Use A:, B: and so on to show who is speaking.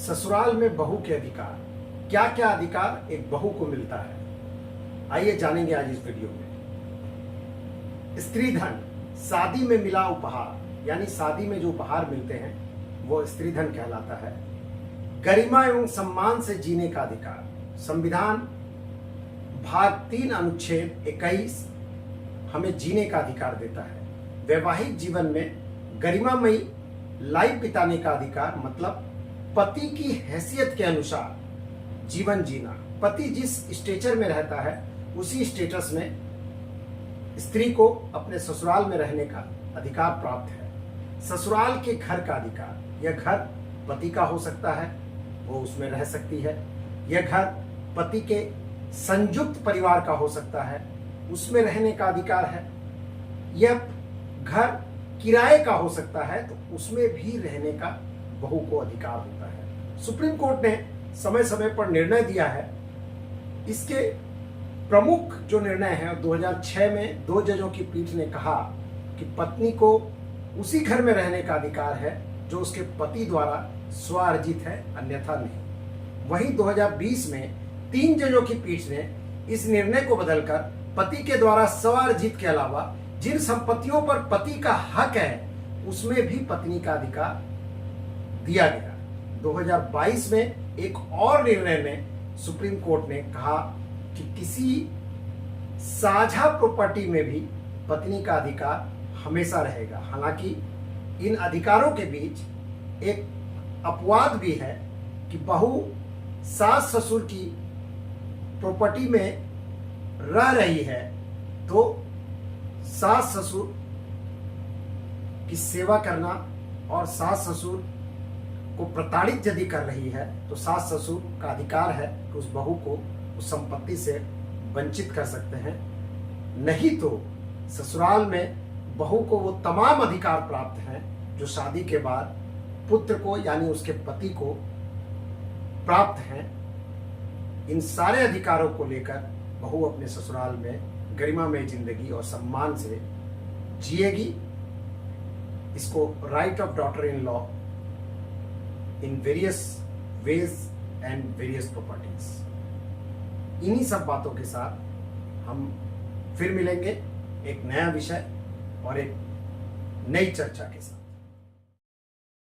A: ससुराल में बहू के अधिकार, क्या क्या अधिकार एक बहू को मिलता है, आइए जानेंगे आज इस वीडियो में। स्त्री धन, शादी में मिला उपहार, यानी शादी में जो उपहार मिलते हैं वो स्त्री धन कहलाता है। गरिमा एवं सम्मान से जीने का अधिकार, संविधान भाग 3 अनुच्छेद 21 हमें जीने का अधिकार देता है। वैवाहिक जीवन में गरिमामयी लाइफ बिताने का अधिकार, मतलब पति की हैसियत के अनुसार जीवन जीना। पति जिस स्टेचर में रहता है उसी स्टेटस में स्त्री को अपने ससुराल में रहने का अधिकार प्राप्त है। ससुराल के घर का अधिकार, यह घर पति का हो सकता है, वो उसमें रह सकती है। यह घर पति के संयुक्त परिवार का हो सकता है, उसमें रहने का अधिकार है। यह घर किराए का हो सकता है, तो उसमें भी रहने का बहू को अधिकार होता है। सुप्रीम कोर्ट ने समय समय पर निर्णय दिया है। इसके प्रमुख जो निर्णय है 2006 में 2 जजों की पीठ ने कहा कि पत्नी को उसी घर में रहने का अधिकार है जो उसके पति द्वारा स्वार्जित है, अन्यथा नहीं। वहीं 2020 में 3 जजों की पीठ ने इस निर्णय को बदलकर पति के द्वारा स्वार्जित के अलावा जिन संपत्तियों पर पति का हक है उसमें भी पत्नी का अधिकार दिया गया। 2022 में एक और निर्णय में सुप्रीम कोर्ट ने कहा कि किसी साझा प्रॉपर्टी में भी पत्नी का अधिकार हमेशा रहेगा। हालांकि इन अधिकारों के बीच एक अपवाद भी है कि बहू सास ससुर की प्रॉपर्टी में रह रही है तो सास ससुर की सेवा करना और सास ससुर को प्रताड़ित यदि कर रही है तो सास ससुर का अधिकार है कि उस बहू को उस संपत्ति से वंचित कर सकते हैं। नहीं तो ससुराल में बहू को वो तमाम अधिकार प्राप्त हैं जो शादी के बाद पुत्र को यानी उसके पति को प्राप्त हैं। इन सारे अधिकारों को लेकर बहू अपने ससुराल में गरिमामय जिंदगी और सम्मान से जिएगी। इसको right of daughter in law in various ways and various properties. इन्हीं सब बातों के साथ हम फिर मिलेंगे एक नया विषय और एक नई चर्चा के साथ।